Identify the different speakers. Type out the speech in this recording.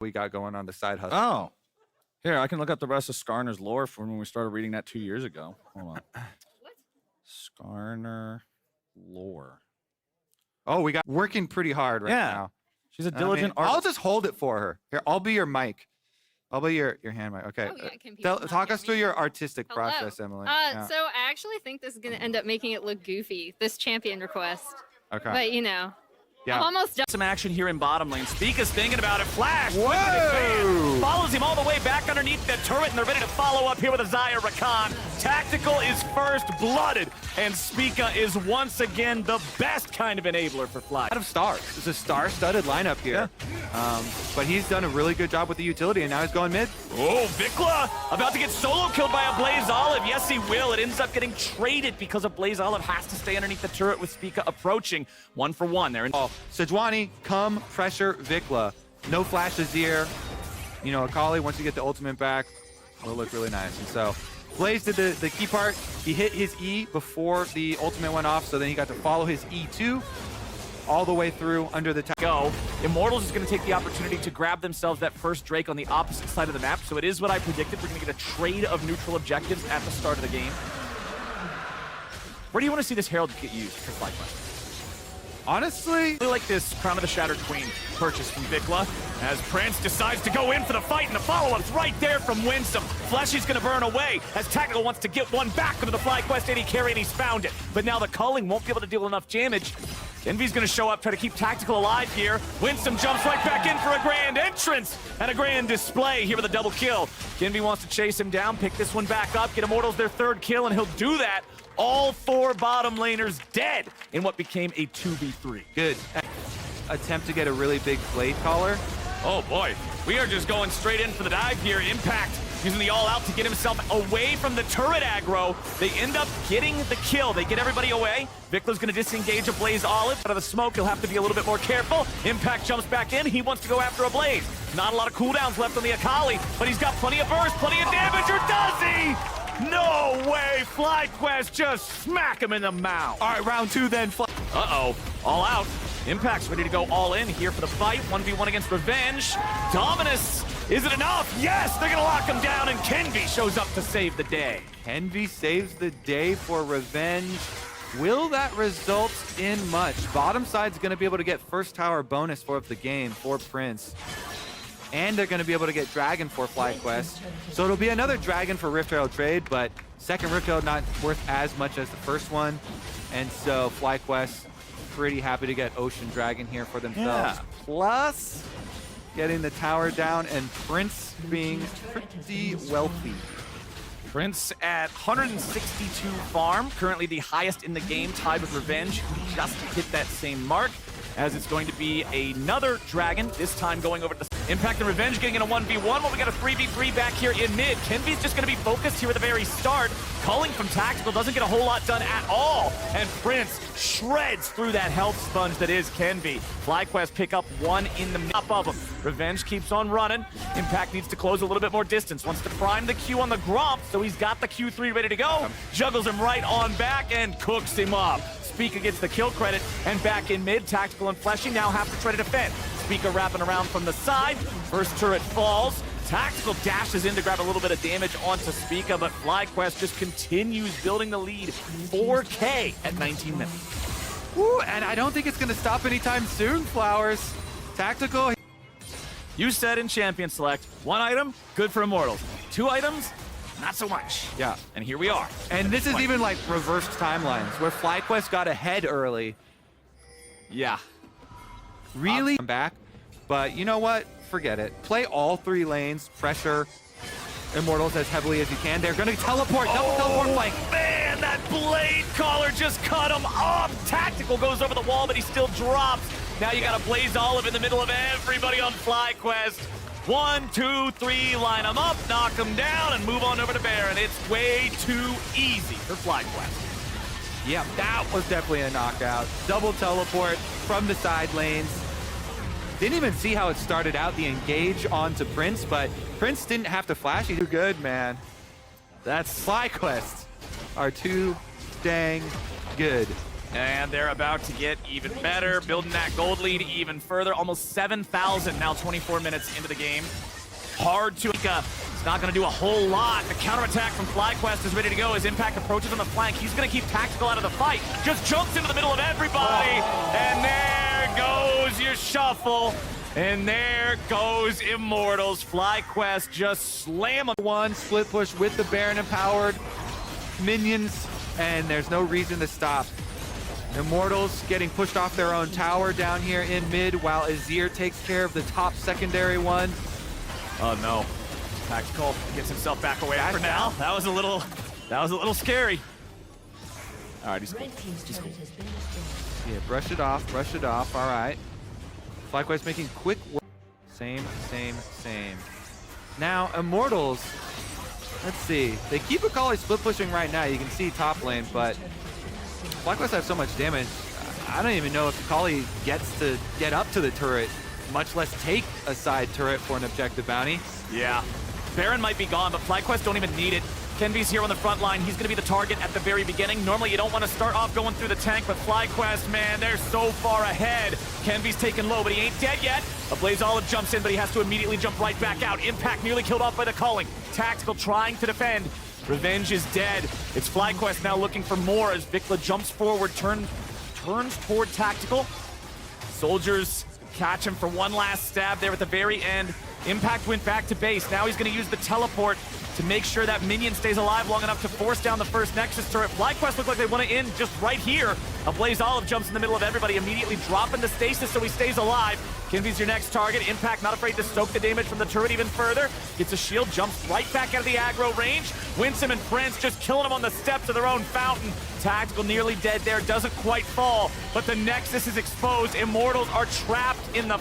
Speaker 1: we got going on the side hustle.
Speaker 2: Oh. Here, I can look up the rest of Skarner's lore from when we started reading that 2 years ago. Hold on.
Speaker 3: What?
Speaker 2: Skarner lore.
Speaker 1: Oh, we got working pretty hard right now.
Speaker 2: She's a diligent
Speaker 1: I'll
Speaker 2: artist.
Speaker 1: just hold it for her. Here, I'll be your mic. I'll be your hand mic. Okay.
Speaker 3: Oh, yeah, can people not
Speaker 1: Talk
Speaker 3: hear
Speaker 1: us through
Speaker 3: me?
Speaker 1: your artistic
Speaker 3: Hello.
Speaker 1: process, Emily. Yeah.
Speaker 3: So I actually think this is going to end up making it look goofy, this champion request.
Speaker 1: Okay.
Speaker 3: But, you know,
Speaker 1: Yeah.
Speaker 3: I'm almost done.
Speaker 2: Some action here in bottom lane. Spica's thinking about it. Flash.
Speaker 1: Whoa!
Speaker 2: quick to advance, follows him all the way back underneath the turret, and they're ready to follow up here with a Zaya Rakan. Tactical is first blooded, and Spica is once again the best kind of enabler for Fly.
Speaker 1: Out of stars. It's a star-studded lineup here. But he's done a really good job with the utility, and now he's going mid.
Speaker 2: Oh, Vikla about to get solo killed by a Blaze Olive. Yes, he will. It ends up getting traded because a Blaze Olive has to stay underneath the turret with Spica approaching. 1 for 1 there.
Speaker 1: Oh, Sejuani, come pressure Vikla. No flash Azir. You know, Akali, once you get the ultimate back, will look really nice. And so Blaze did the key part. He hit his E before the ultimate went off, so then he got to follow his E2 all the way through under the
Speaker 2: Go. Immortals is going to take the opportunity to grab themselves that first Drake on the opposite side of the map, so it is what I predicted. We're going to get a trade of neutral objectives at the start of the game. Where do you want to see this Herald get used for FlyQuest?
Speaker 1: Honestly,
Speaker 2: I really like this Crown of the Shattered Queen purchase from Vikla as Prince decides to go in for the fight, and the follow-up's right there from Winsome. Fleshy's gonna burn away as Tactical wants to get one back into the FlyQuest AD carry, and he's found it. But now the culling won't be able to deal enough damage. Envy's gonna show up, try to keep Tactical alive here. Winsome jumps right back in for a grand entrance and a grand display here with a double kill. Envy wants to chase him down, pick this one back up, get Immortals their 3rd kill, and he'll do that. All 4 bottom laners dead in what became a 2v3.
Speaker 1: good attempt to get a really big blade collar.
Speaker 2: Oh boy, we are just going straight in for the dive here. Impact using the all-out to get himself away from the turret aggro. They end up getting the kill. They get everybody away. Vikla's gonna disengage a Blaze Olive. Out of the smoke, he'll have to be a little bit more careful. Impact jumps back in. He wants to go after a Blaze. Not a lot of cooldowns left on the Akali, but he's got plenty of burst, plenty of damage, or does he? No way! FlyQuest just smack him in the mouth.
Speaker 1: All right, round 2 then.
Speaker 2: Uh-oh, all out. Impact's ready to go all in here for the fight. 1v1 against Revenge. Dominus, is it enough? Yes, they're gonna lock him down, and Kenvi shows up to save the day.
Speaker 1: Envy saves the day for Revenge. Will that result in much? Bottom side's gonna be able to get first tower bonus for the game for Prince. And they're going to be able to get Dragon for FlyQuest. So it'll be another Dragon for Rift Herald trade, but second Rift Herald not worth as much as the first one. And so FlyQuest pretty happy to get Ocean Dragon here for themselves.
Speaker 2: Yeah.
Speaker 1: Plus getting the tower down and Prince being pretty wealthy.
Speaker 2: Prince at 162 farm, currently the highest in the game, tied with Revenge, who just hit that same mark, as it's going to be another Dragon, this time going over to Impact and Revenge getting in a 1v1, but we got a 3v3 back here in mid. Kenvi's just going to be focused here at the very start. Culling from Tactical doesn't get a whole lot done at all, and Prince shreds through that health sponge that is Kenvi. FlyQuest pick up 1 in the top of him. Revenge keeps on running. Impact needs to close a little bit more distance. Wants to prime the Q on the Gromp, so he's got the Q3 ready to go. Juggles him right on back and cooks him up. Spica gets the kill credit, and back in mid, Tactical and Fleshy now have to try to defend. Spica wrapping around from the side. First turret falls. Tactical dashes in to grab a little bit of damage onto Spica, but FlyQuest just continues building the lead. 4K at 19 minutes.
Speaker 1: Woo, and I don't think it's going to stop anytime soon, Flowers. Tactical.
Speaker 2: You said in Champion Select, 1 item, good for Immortals. 2 items, not so much.
Speaker 1: Yeah.
Speaker 2: And here we are.
Speaker 1: And this is even like reversed timelines where FlyQuest got ahead early.
Speaker 2: Yeah.
Speaker 1: Really come back, but you know what? Forget it. Play all 3 lanes, pressure Immortals as heavily as you can. They're gonna teleport, double teleport flank.
Speaker 2: Man, that blade collar just cut him off. Tactical goes over the wall, but he still drops. Now you got a Blaze Olive in the middle of everybody on FlyQuest. 1, 2, 3, line them up, knock them down, and move on over to Baron. It's way too easy for FlyQuest.
Speaker 1: Yeah, that was definitely a knockout. Double teleport from the side lanes. Didn't even see how it started out, the engage onto Prince, but Prince didn't have to flash. He's too good, man. That's FlyQuest are too dang good.
Speaker 2: And they're about to get even better, building that gold lead even further. Almost 7,000 now, 24 minutes into the game. Hard to... It's not going to do a whole lot. The counterattack from FlyQuest is ready to go as Impact approaches on the flank. He's going to keep Tactical out of the fight. Just jumps into the middle of everybody. And there goes your shuffle. And there goes Immortals. FlyQuest just slam him.
Speaker 1: One split push with the Baron empowered minions, and there's no reason to stop. Immortals getting pushed off their own tower down here in mid, while Azir takes care of the top secondary one.
Speaker 2: Oh no. Tactical gets himself back away for now. That was a little scary. All right, he's cool.
Speaker 1: Yeah, brush it off, all right. FlyQuest making quick work. Same. Now, Immortals, let's see. They keep Akali split pushing right now. You can see top lane, but FlyQuest have so much damage. I don't even know if Akali gets to get up to the turret, much less take a side turret for an objective bounty.
Speaker 2: Yeah. Baron might be gone, but FlyQuest don't even need it. Kenby's here on the front line. He's going to be the target at the very beginning. Normally, you don't want to start off going through the tank, but FlyQuest, man, they're so far ahead. Kenby's taken low, but he ain't dead yet. A Blaze Olive jumps in, but he has to immediately jump right back out. Impact nearly killed off by the calling. Tactical trying to defend. Revenge is dead. It's FlyQuest now looking for more as Vikla jumps forward, turns toward Tactical. Soldiers catch him for one last stab there at the very end. Impact went back to base. Now he's going to use the teleport to make sure that minion stays alive long enough to force down the first Nexus turret. FlyQuest look like they want to end just right here. A Blaze Olive jumps in the middle of everybody, immediately dropping the stasis so he stays alive. Kenby's your next target. Impact not afraid to soak the damage from the turret even further. Gets a shield, jumps right back out of the aggro range. Winsome and friends just killing him on the steps of their own fountain. Tactical nearly dead there, doesn't quite fall, but the Nexus is exposed. Immortals are trapped in the